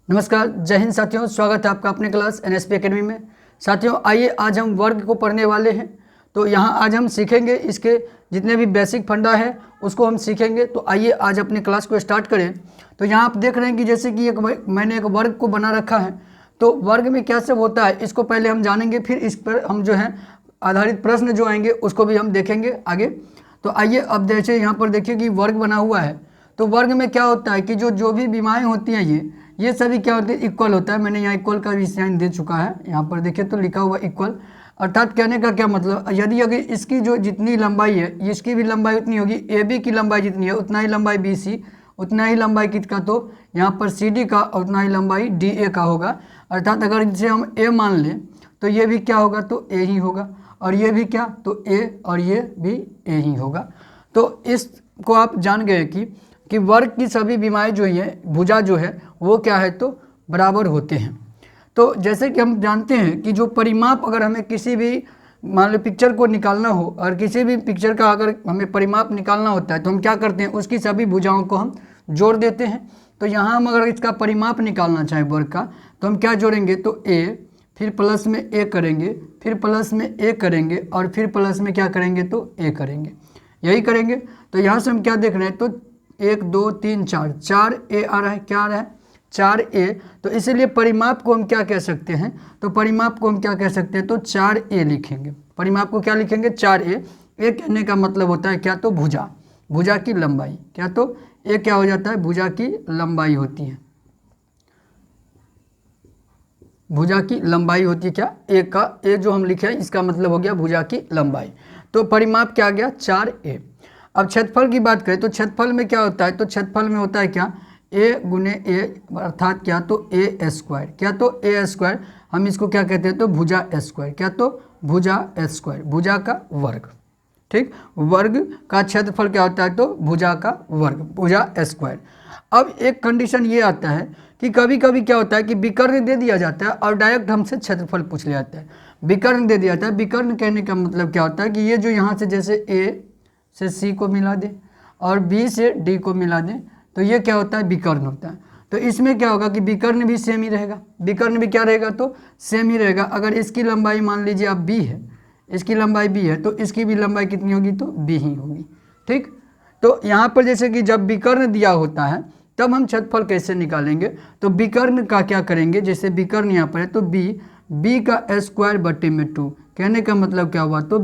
नमस्कार, जय हिंद साथियों। स्वागत है आपका अपने क्लास एनएसपी एकेडमी में। साथियों आइए आज हम वर्ग को पढ़ने वाले हैं। तो यहाँ आज हम सीखेंगे इसके जितने भी बेसिक फंडा है उसको हम सीखेंगे। तो आइए आज अपने क्लास को स्टार्ट करें। तो यहाँ आप देख रहे हैं कि जैसे कि मैंने एक वर्ग को बना रखा है। तो वर्ग में क्या सब होता है इसको पहले हम जानेंगे, फिर इस पर हम जो है आधारित प्रश्न जो आएंगे उसको भी हम देखेंगे आगे। तो आइए अब जैसे यहाँ पर देखिए कि वर्ग बना हुआ है। तो वर्ग में क्या होता है कि जो भी विमाएँ होती हैं ये सभी क्या होते हैं, इक्वल होता है। मैंने यहाँ इक्वल का भी साइन दे चुका है, यहाँ पर देखिए तो लिखा हुआ इक्वल। अर्थात कहने का क्या मतलब, यदि अगर इसकी जो जितनी लंबाई है इसकी भी लंबाई उतनी होगी, ए बी की लंबाई जितनी है उतना ही लंबाई बी सी, उतना ही लंबाई किसका, तो यहाँ पर सी डी का उतना ही लंबाई डी ए का होगा। अर्थात अगर इसे हम ए मान लें तो ये भी क्या होगा, तो ए ही होगा, और ये भी क्या, तो ए, और ये भी ए ही होगा। तो इसको आप जान गए कि वर्ग की सभी विमाएँ जो है, भुजा जो है वो क्या है, तो बराबर होते हैं। तो जैसे कि हम जानते हैं कि जो परिमाप, अगर हमें किसी भी मान लो पिक्चर को निकालना हो और किसी भी पिक्चर का अगर हमें परिमाप निकालना होता है तो हम क्या करते हैं, उसकी सभी भुजाओं को हम जोड़ देते हैं। तो यहाँ हम अगर इसका परिमाप निकालना चाहें वर्ग का तो हम क्या जोड़ेंगे, तो ए, फिर प्लस में ए करेंगे, फिर प्लस में ए करेंगे, और फिर प्लस में क्या करेंगे, तो ए करेंगे, यही करेंगे। तो यहाँ से हम क्या देख रहे हैं, तो 1 2 3 4 4 ए आ रहा है, क्या आ रहा है, 4 ए। तो इसीलिए परिमाप को हम क्या कह सकते हैं, तो परिमाप को हम क्या कह सकते हैं, तो 4 ए लिखेंगे। परिमाप को क्या लिखेंगे, 4 ए। ए कहने का मतलब होता है क्या, तो भुजा, भुजा की लंबाई, क्या, तो ए क्या हो जाता है, भुजा की लंबाई होती है, भुजा की लंबाई होती है क्या, ए का, ए जो हम लिखे हैं इसका मतलब हो गया भुजा की लंबाई। तो परिमाप क्या आ गया, 4 ए। अब क्षेत्रफल की बात करें तो क्षेत्रफल में क्या होता है, तो क्षेत्रफल में होता है क्या, ए गुने ए, अर्थात क्या, तो ए स्क्वायर, क्या, तो ए स्क्वायर। हम इसको क्या कहते हैं, तो भुजा स्क्वायर, क्या, तो भुजा स्क्वायर, भुजा का वर्ग। ठीक, वर्ग का क्षेत्रफल क्या होता है, तो भुजा का वर्ग, भुजा स्क्वायर। अब एक कंडीशन ये आता है कि कभी कभी क्या होता है कि विकर्ण दे दिया जाता है और डायरेक्ट हमसे क्षेत्रफल पूछ लिया जाता है। विकर्ण दे दिया जाता है, विकर्ण कहने का मतलब क्या होता है कि ये जो यहाँ से जैसे ए से सी को मिला दें और बी से डी को मिला दें, तो ये क्या होता है, विकर्ण होता है। तो इसमें क्या होगा कि विकर्ण भी सेम ही रहेगा, विकर्ण भी क्या रहेगा, तो सेम ही रहेगा। अगर इसकी लंबाई मान लीजिए आप बी है, इसकी लंबाई बी है, तो इसकी भी लंबाई कितनी होगी, तो बी ही होगी। ठीक, तो यहाँ पर जैसे कि जब विकर्ण दिया होता है तब हम क्षेत्रफल कैसे निकालेंगे, तो विकर्ण का क्या करेंगे, जैसे विकर्ण यहाँ पर है तो बी का स्क्वायर बटे में 2, कहने का मतलब क्या हुआ, तो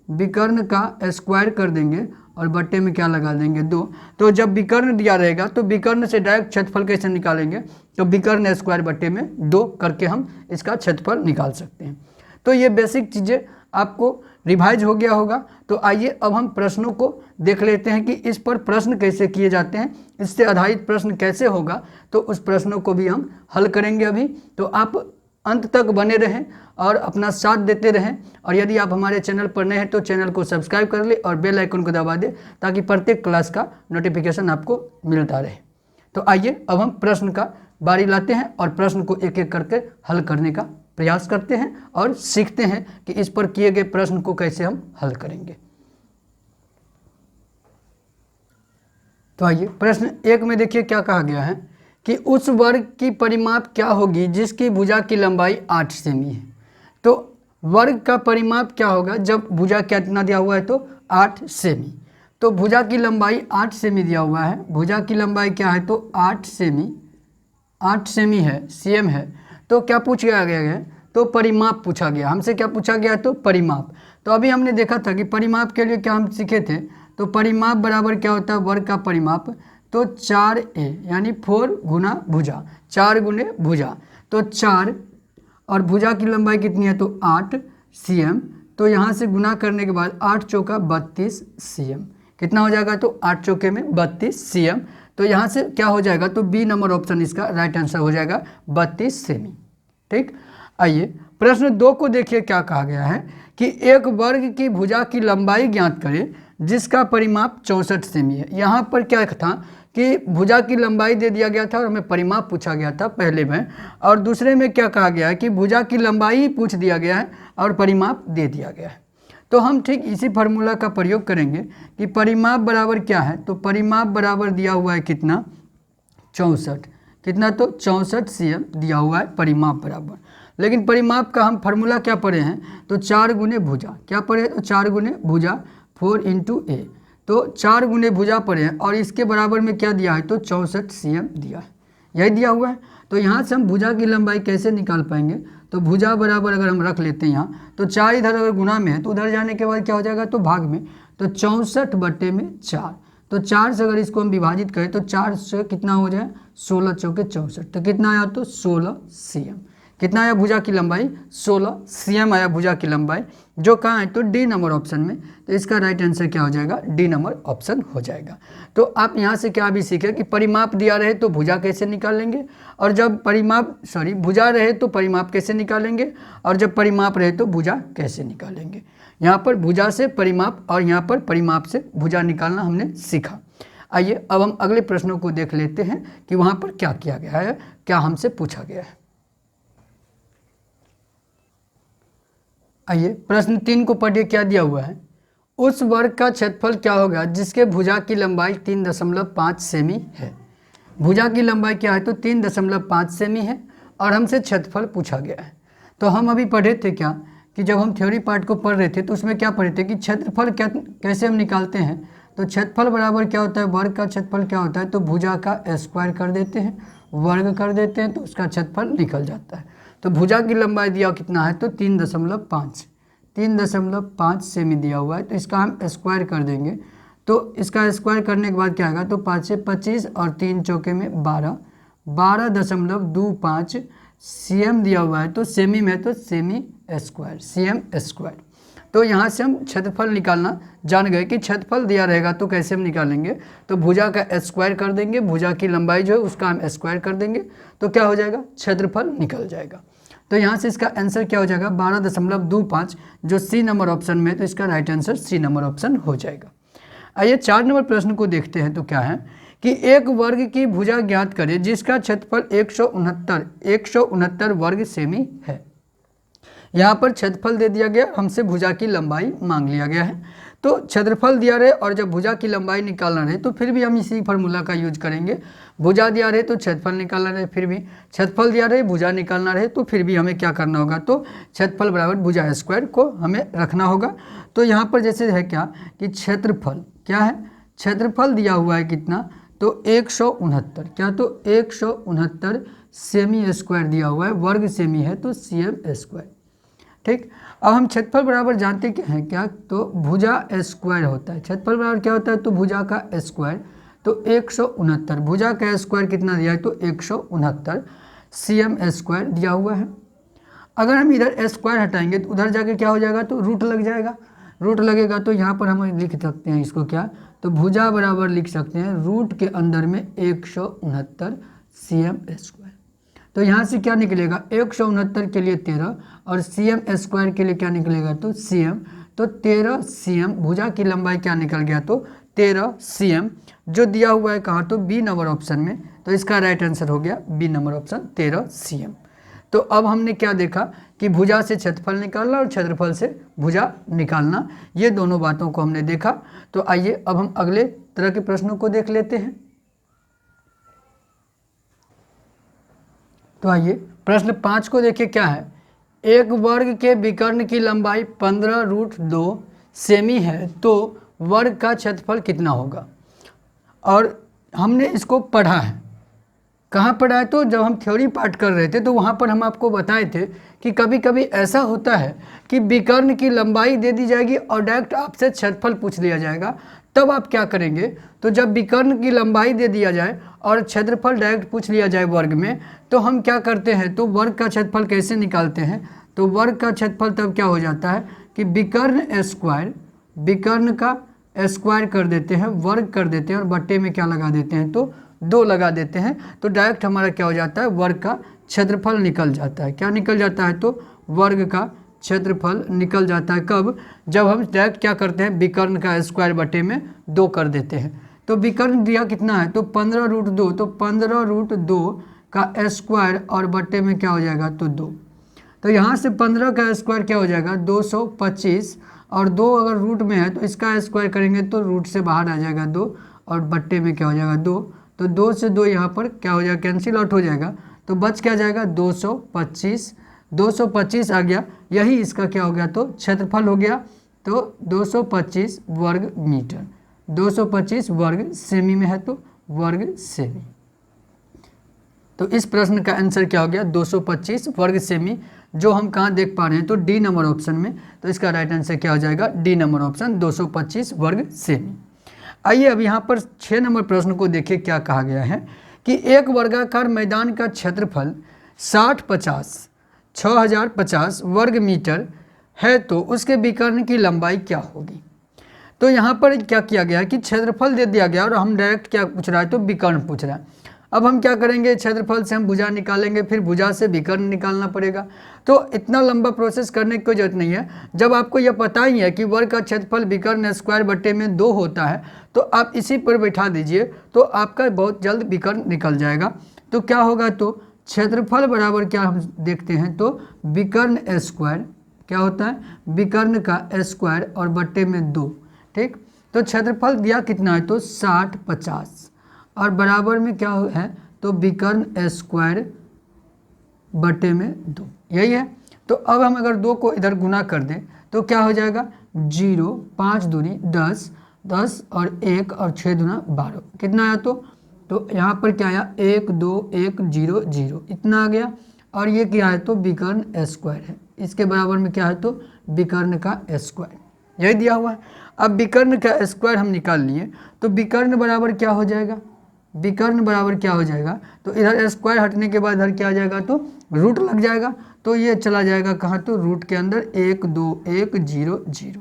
विकर्ण का स्क्वायर कर देंगे और बट्टे में क्या लगा देंगे, 2। तो जब विकर्ण दिया रहेगा तो विकर्ण से डायरेक्ट क्षेत्रफल कैसे निकालेंगे, तो विकर्ण स्क्वायर बट्टे में 2 करके हम इसका क्षेत्रफल निकाल सकते हैं। तो ये बेसिक चीज़ें आपको रिवाइज हो गया होगा। तो आइए अब हम प्रश्नों को देख लेते हैं कि इस पर प्रश्न कैसे किए जाते हैं, इससे आधारित प्रश्न कैसे होगा, तो उस प्रश्नों को भी हम हल करेंगे अभी। तो आप अंत तक बने रहें और अपना साथ देते रहें, और यदि आप हमारे चैनल पर नए हैं तो चैनल को सब्सक्राइब कर ले और बेल आइकन को दबा दें ताकि प्रत्येक क्लास का नोटिफिकेशन आपको मिलता रहे। तो आइए अब हम प्रश्न का बारी लाते हैं और प्रश्न को एक एक करके हल करने का प्रयास करते हैं और सीखते हैं कि इस पर किए गए प्रश्न को कैसे हम हल करेंगे। तो आइए प्रश्न 1 में देखिए क्या कहा गया है कि उस वर्ग की परिमाप क्या होगी जिसकी भुजा की लंबाई 8 सेमी है। तो वर्ग का परिमाप क्या होगा जब भुजा कितना दिया हुआ है, तो 8 सेमी। तो भुजा की लंबाई 8 सेमी दिया हुआ है, भुजा की लंबाई क्या है, तो 8 सेमी है, सीएम है। तो क्या पूछ गया है, तो परिमाप पूछा गया, हमसे क्या पूछा गया, तो परिमाप। तो अभी हमने देखा था कि परिमाप के लिए क्या हम सीखे थे, तो परिमाप बराबर क्या होता है, वर्ग का परिमाप, तो 4a यानी 4 गुना भुजा, 4 गुने भुजा, तो 4, और भुजा की लंबाई कितनी है, तो 8 cm। तो यहाँ से गुना करने के बाद 8 चौका 32 cm, कितना हो जाएगा, तो 8 चौके में 32 cm। तो यहाँ से क्या हो जाएगा, तो बी नंबर ऑप्शन इसका राइट आंसर हो जाएगा, 32 सेमी। ठीक, आइए प्रश्न 2 को देखिए क्या कहा गया है कि एक वर्ग की भुजा की लंबाई ज्ञात करें जिसका परिमाप 64 सेमी है। यहाँ पर क्या था कि भुजा की लंबाई दे दिया गया था और हमें परिमाप पूछा गया था पहले में, और दूसरे में क्या कहा गया है कि भुजा की लंबाई ही पूछ दिया गया है और परिमाप दे दिया गया है। तो हम ठीक इसी फार्मूला का प्रयोग करेंगे कि परिमाप बराबर क्या है, तो परिमाप बराबर दिया हुआ है कितना, 64, कितना, तो 64 cm दिया हुआ है परिमाप बराबर। लेकिन परिमाप का हम फार्मूला क्या पढ़े हैं, तो 4 गुने भुजा, क्या पढ़े, तो 4 गुने भुजा 4 × a, तो 4 गुने भुजा पढ़े हैं और इसके बराबर में क्या दिया है, तो 64 cm दिया है, यही दिया हुआ है। तो यहाँ से हम भुजा की लंबाई कैसे निकाल पाएंगे, तो भुजा बराबर अगर हम रख लेते हैं यहाँ, तो 4 इधर अगर गुना में है तो उधर जाने के बाद क्या हो जाएगा, तो भाग में, तो 64/4, तो 4 से अगर इसको हम विभाजित करें तो 4 से कितना हो जाए, 16 चौके 64, तो कितना आया, तो 16 cm। कितना आया भुजा की लंबाई, 16 cm आया भुजा की लंबाई, जो कहाँ है, तो डी नंबर ऑप्शन में। तो इसका राइट आंसर क्या हो जाएगा, डी नंबर ऑप्शन हो जाएगा। तो आप यहाँ से क्या भी सीखे कि परिमाप दिया रहे तो भुजा कैसे निकालेंगे, और जब भुजा रहे तो परिमाप कैसे निकालेंगे, और जब परिमाप रहे तो भुजा कैसे निकालेंगे। यहाँ पर भुजा से परिमाप और यहाँ पर परिमाप से भुजा निकालना हमने सीखा। आइए अब हम अगले प्रश्नों को देख लेते हैं कि वहाँ पर क्या किया गया है, क्या हमसे पूछा गया है। आइए प्रश्न 3 को पढ़िए, क्या दिया हुआ है, उस वर्ग का क्षेत्रफल क्या होगा जिसके भुजा की लंबाई 3.5 सेमी है। भुजा की लंबाई क्या है, तो 3.5 सेमी है और हमसे क्षेत्रफल पूछा गया है। तो हम अभी पढ़े थे क्या कि जब हम थ्योरी पार्ट को पढ़ रहे थे तो उसमें क्या पढ़े थे कि क्षेत्रफल क्या कैसे हम निकालते हैं। तो क्षेत्रफल बराबर क्या होता है, वर्ग का क्षेत्रफल क्या होता है, तो भुजा का स्क्वायर कर देते हैं, वर्ग कर देते हैं, तो उसका क्षेत्रफल निकल जाता है। तो भुजा की लंबाई दिया कितना है, तो 3.5 सेमी दिया हुआ है, तो इसका हम स्क्वायर कर देंगे। तो इसका स्क्वायर करने के बाद क्या आएगा, तो 5 से 25 और 3 चौके में 12.25 cm दिया हुआ है, तो सेमी में तो सेमी स्क्वायर, cm स्क्वायर। तो यहाँ से हम क्षेत्रफल निकालना जान गए कि क्षेत्रफल दिया रहेगा तो कैसे हम निकालेंगे, तो भुजा का स्क्वायर कर देंगे, भुजा की लंबाई जो है उसका हम स्क्वायर कर देंगे, तो क्या हो जाएगा, क्षेत्रफल निकल जाएगा। तो यहाँ से इसका आंसर क्या हो जाएगा, 12.25, जो सी नंबर ऑप्शन में, तो इसका right answer C number option हो जाएगा। आइए 4 नंबर प्रश्न को देखते हैं। तो क्या है कि एक वर्ग की भुजा ज्ञात करें जिसका क्षेत्रफल 169 वर्ग सेमी है। यहाँ पर क्षेत्रफल दे दिया गया, हमसे भुजा की लंबाई मांग लिया गया है। तो क्षेत्रफल दिया रहे और जब भुजा की लंबाई निकालना रहे तो फिर भी हम इसी फार्मूला का यूज करेंगे। भुजा दिया रहे तो क्षेत्रफल निकालना रहे, फिर भी क्षेत्रफल दिया रहे भुजा निकालना रहे तो फिर भी हमें क्या करना होगा, तो क्षेत्रफल बराबर भुजा स्क्वायर को हमें रखना होगा। तो यहाँ पर जैसे है क्या कि क्षेत्रफल क्या है, क्षेत्रफल दिया हुआ है कितना, तो 169, क्या, तो 169 सेमी स्क्वायर दिया हुआ है, वर्ग सेमी है तो cm स्क्वायर। ठीक, अब हम क्षेत्रफल बराबर जानते क्या हैं, क्या, तो भुजा स्क्वायर होता है। क्षेत्रफल बराबर क्या होता है, तो भुजा का स्क्वायर, तो 169, भुजा का स्क्वायर कितना दिया है, तो 169 cm स्क्वायर दिया हुआ है। अगर हम इधर स्क्वायर हटाएंगे तो उधर जाके क्या हो जाएगा, तो रूट लग जाएगा, रूट लगेगा तो यहाँ पर हम लिख सकते हैं इसको क्या, तो भुजा बराबर लिख सकते हैं रूट के अंदर में 169 cm स्क्वायर। तो यहाँ से क्या निकलेगा, 169 के लिए 13 और cm स्क्वायर के लिए क्या निकलेगा, तो cm, तो 13 cm, भुजा की लंबाई क्या निकल गया, तो 13 cm, जो दिया हुआ है कहाँ, तो बी नंबर ऑप्शन में। तो इसका राइट आंसर हो गया बी नंबर ऑप्शन 13 cm। तो अब हमने क्या देखा कि भुजा से क्षेत्रफल निकालना और क्षेत्रफल से भुजा निकालना, ये दोनों बातों को हमने देखा। तो आइए अब हम अगले तरह के प्रश्नों को देख लेते हैं। तो आइए प्रश्न 5 को देखिए, क्या है, एक वर्ग के विकर्ण की लंबाई 15√2 सेमी है तो वर्ग का क्षेत्रफल कितना होगा। और हमने इसको पढ़ा है, कहाँ पढ़ा है, तो जब हम थ्योरी पार्ट कर रहे थे तो वहाँ पर हम आपको बताए थे कि कभी कभी ऐसा होता है कि विकर्ण की लंबाई दे दी जाएगी और डायरेक्ट आपसे क्षेत्रफल पूछ लिया जाएगा। तब आप क्या करेंगे, तो जब विकर्ण की लंबाई दे दिया जाए और क्षेत्रफल डायरेक्ट पूछ लिया जाए वर्ग में, तो हम क्या करते हैं, तो वर्ग का क्षेत्रफल कैसे निकालते हैं, तो वर्ग का क्षेत्रफल तब क्या हो जाता है कि विकर्ण का स्क्वायर कर देते हैं, वर्ग कर देते हैं और बट्टे में क्या लगा देते हैं, तो 2 लगा देते हैं। तो डायरेक्ट हमारा क्या हो जाता है, वर्ग का क्षेत्रफल निकल जाता है। क्या निकल जाता है, तो वर्ग का क्षेत्रफल निकल जाता है। कब, जब हम डायरेक्ट क्या करते हैं, विकर्ण का स्क्वायर बटे में 2 कर देते हैं। तो विकर्ण दिया कितना है, तो 15√2, तो 15√2 का स्क्वायर और बटे में क्या हो जाएगा, तो 2। तो यहाँ से 15 का स्क्वायर क्या हो जाएगा, 225, और 2 अगर रूट में है तो इसका स्क्वायर करेंगे तो रूट से बाहर आ जाएगा 2 और बट्टे में क्या हो जाएगा 2, तो 2 से 2 यहाँ पर क्या हो जाएगा, कैंसिल आउट हो जाएगा, तो बच क्या जाएगा 225, 225 आ गया, यही इसका क्या हो गया, तो क्षेत्रफल हो गया। तो 225 वर्ग मीटर, 225 वर्ग सेमी में है तो वर्ग सेमी। तो इस प्रश्न का आंसर क्या हो गया, 225 वर्ग सेमी, जो हम कहाँ देख पा रहे हैं, तो डी नंबर ऑप्शन में। तो इसका राइट आंसर क्या हो जाएगा, डी नंबर ऑप्शन 225 वर्ग सेमी। आइए अब यहाँ पर 6 नंबर प्रश्न को देखिए क्या कहा गया है कि एक वर्गाकार मैदान का क्षेत्रफल 6050 वर्ग मीटर है तो उसके विकर्ण की लंबाई क्या होगी। तो यहाँ पर क्या किया गया है कि क्षेत्रफल दे दिया गया और हम डायरेक्ट क्या पूछ रहा है, तो विकर्ण पूछ रहा है। अब हम क्या करेंगे, क्षेत्रफल से हम भुजा निकालेंगे, फिर भुजा से विकर्ण निकालना पड़ेगा। तो इतना लंबा प्रोसेस करने की कोई जरूरत नहीं है। जब आपको यह पता ही है कि वर्ग का क्षेत्रफल विकर्ण स्क्वायर बटे में 2 होता है, तो आप इसी पर बैठा दीजिए, तो आपका बहुत जल्द विकर्ण निकल जाएगा। तो क्या होगा, तो क्षेत्रफल बराबर क्या हम देखते हैं, तो विकर्ण स्क्वायर क्या होता है, विकर्ण का स्क्वायर और बटे में 2। ठीक, तो क्षेत्रफल दिया कितना है, तो 6050 और बराबर में क्या है, तो विकर्ण स्क्वायर बटे में 2, यही है। तो अब हम अगर 2 को इधर गुना कर दें तो क्या हो जाएगा, 0, 5 दूनी 10, 10 और 1 और 6 दूना 12, कितना आया, तो यहाँ पर क्या आया, 1 2 1 0 0, इतना आ गया। और ये क्या है, तो विकर्ण स्क्वायर है, इसके बराबर में क्या है, तो विकर्ण का स्क्वायर, यही दिया हुआ है। अब विकर्ण का स्क्वायर हम निकाल लिए, तो विकर्ण बराबर क्या हो जाएगा, विकर्ण बराबर क्या हो जाएगा, तो इधर स्क्वायर हटने के बाद इधर क्या आ जाएगा, तो रूट लग जाएगा। तो ये चला जाएगा कहाँ, तो रूट के अंदर 1 2 1 0 0।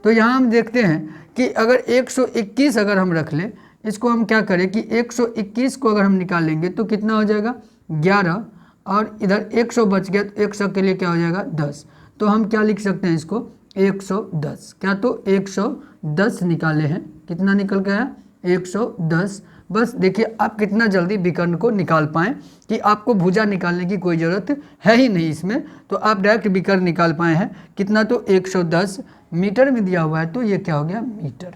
तो यहाँ हम देखते हैं कि अगर 121 अगर हम रख लें, इसको हम क्या करें कि 121 को अगर हम निकालेंगे तो कितना हो जाएगा 11, और इधर 100 बच गया, तो 100 के लिए क्या हो जाएगा 10। तो हम क्या लिख सकते हैं इसको 110, क्या, तो 110 निकाले हैं, कितना निकल गया 110। बस देखिए आप कितना जल्दी विकर्ण को निकाल पाएँ कि आपको भुजा निकालने की कोई ज़रूरत है ही नहीं इसमें, तो आप डायरेक्ट विकर्ण निकाल पाए हैं। कितना, तो 110 मीटर में दिया हुआ है, तो ये क्या हो गया मीटर,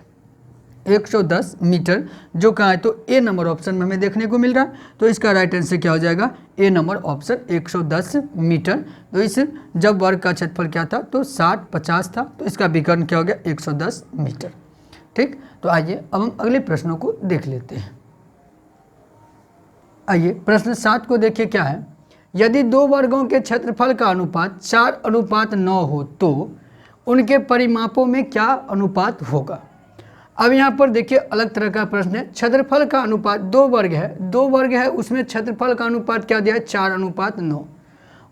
110 मीटर, जो कहाँ है, तो ए नंबर ऑप्शन में हमें देखने को मिल रहा है। तो इसका राइट आंसर क्या हो जाएगा, ए नंबर ऑप्शन 110 मीटर। तो इस जब वर्ग का क्षेत्रफल क्या था, तो 6050 था, तो इसका विकर्ण क्या हो गया 110 मीटर। ठीक, तो आइए अब हम अगले प्रश्नों को देख लेते हैं। आइए प्रश्न 7 को देखिए क्या है, यदि 2 वर्गों के क्षेत्रफल का अनुपात 4:9 हो तो उनके परिमापों में क्या अनुपात होगा। अब यहाँ पर देखिए अलग तरह का प्रश्न है, क्षेत्रफल का अनुपात 2 वर्ग है, 2 वर्ग है, उसमें क्षेत्रफल का अनुपात क्या दिया है 4:9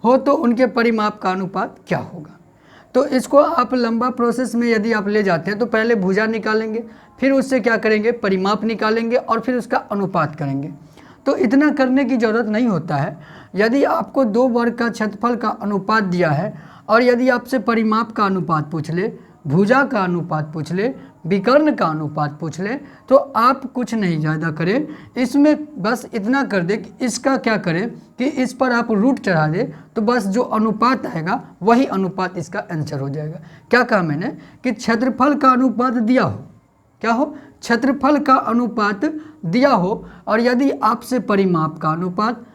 हो तो उनके परिमाप का अनुपात क्या होगा। तो इसको आप लंबा प्रोसेस में यदि आप ले जाते हैं तो पहले भुजा निकालेंगे, फिर उससे क्या करेंगे परिमाप निकालेंगे और फिर उसका अनुपात करेंगे। तो इतना करने की ज़रूरत नहीं होता है। यदि आपको 2 वर्ग का क्षेत्रफल का अनुपात दिया है और यदि आपसे परिमाप का अनुपात पूछ ले, भुजा का अनुपात पूछ ले, विकर्ण का अनुपात पूछ ले, तो आप कुछ नहीं ज़्यादा करें, इसमें बस इतना कर दे कि इसका क्या करें कि इस पर आप रूट चढ़ा दे, तो बस जो अनुपात आएगा वही अनुपात इसका आंसर हो जाएगा। क्या कहा मैंने कि क्षेत्रफल का अनुपात दिया हो, क्या हो, क्षेत्रफल का अनुपात दिया हो और यदि आपसे परिमाप का अनुपात,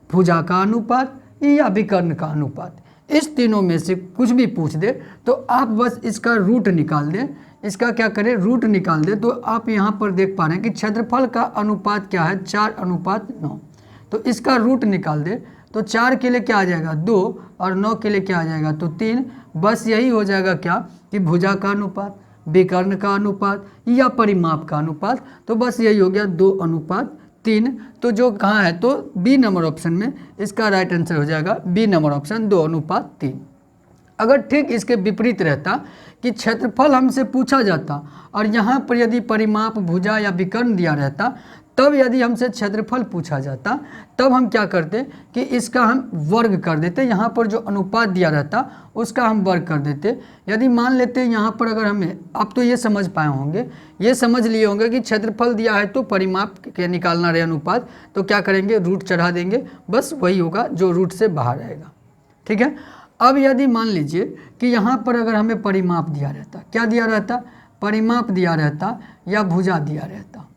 भुजा का अनुपात या विकर्ण का अनुपात, इस तीनों में से कुछ भी पूछ दे तो आप बस इसका रूट निकाल दें। इसका क्या करें, रूट निकाल दें। तो आप यहाँ पर देख पा रहे हैं कि क्षेत्रफल का अनुपात क्या है 4:9, तो इसका रूट निकाल दें। तो 4 के लिए क्या आ जाएगा 2 और 9 के लिए क्या आ जाएगा तो 3। बस यही हो जाएगा क्या कि भुजा का अनुपात, विकर्ण का अनुपात या परिमाप का अनुपात। तो बस यही हो गया 2:3। तो जो कहाँ है तो बी नंबर ऑप्शन में इसका राइट आंसर हो जाएगा बी नंबर ऑप्शन 2:3। अगर ठीक इसके विपरीत रहता कि क्षेत्रफल हमसे पूछा जाता और यहाँ पर यदि परिमाप, भुजा या विकर्ण दिया रहता, तब यदि हमसे क्षेत्रफल पूछा जाता तब हम क्या करते कि इसका हम वर्ग कर देते। यहाँ पर जो अनुपात दिया रहता उसका हम वर्ग कर देते। यदि मान लेते यहाँ पर अगर हमें, आप तो ये समझ पाए होंगे, ये समझ लिए होंगे कि क्षेत्रफल दिया है तो परिमाप के निकालना रहे अनुपात, तो क्या करेंगे रूट चढ़ा देंगे, बस वही होगा जो रूट से बाहर आएगा। ठीक है। अब यदि मान लीजिए कि यहाँ पर अगर हमें परिमाप दिया रहता, क्या दिया रहता, परिमाप दिया रहता या भुजा दिया रहता,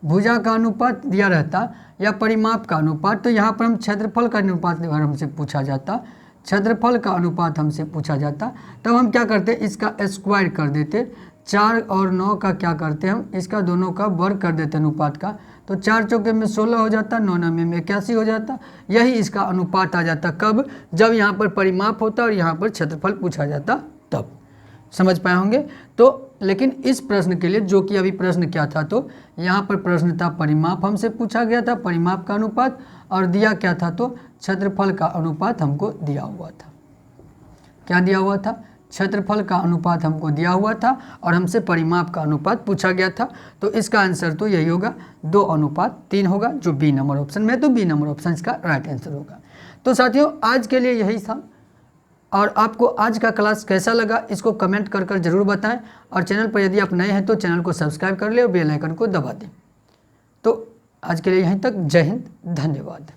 भुजा का अनुपात दिया रहता या परिमाप का अनुपात, तो यहाँ पर हम क्षेत्रफल का अनुपात अगर हमसे पूछा जाता, क्षेत्रफल का अनुपात हमसे पूछा जाता, तब हम क्या करते, इसका स्क्वायर कर देते। 4 और 9 का क्या करते हम, इसका दोनों का वर्ग कर देते अनुपात का, तो 4 चौके में 16 हो जाता, 9 9 में 81 हो जाता। यही इसका अनुपात आ जाता। कब, जब यहाँ पर परिमाप होता और यहाँ पर क्षेत्रफल पूछा जाता तब। समझ पाए होंगे। तो लेकिन इस प्रश्न के लिए, जो कि अभी प्रश्न क्या था, तो यहाँ पर प्रश्न था परिमाप हमसे पूछा गया था, परिमाप का अनुपात, और दिया क्या था, तो क्षेत्रफल का अनुपात हमको दिया हुआ था। क्या दिया हुआ था, क्षेत्रफल का अनुपात हमको दिया हुआ था और हमसे परिमाप का अनुपात पूछा गया था। तो इसका आंसर तो यही होगा 2:3 होगा, जो बी नंबर ऑप्शन में, तो बी नंबर ऑप्शन इसका राइट आंसर होगा। तो साथियों आज के लिए यही था, और आपको आज का क्लास कैसा लगा इसको कमेंट कर कर जरूर बताएं, और चैनल पर यदि आप नए हैं तो चैनल को सब्सक्राइब कर ले और बेल आइकन को दबा दें। तो आज के लिए यहीं तक, जय हिंद, धन्यवाद।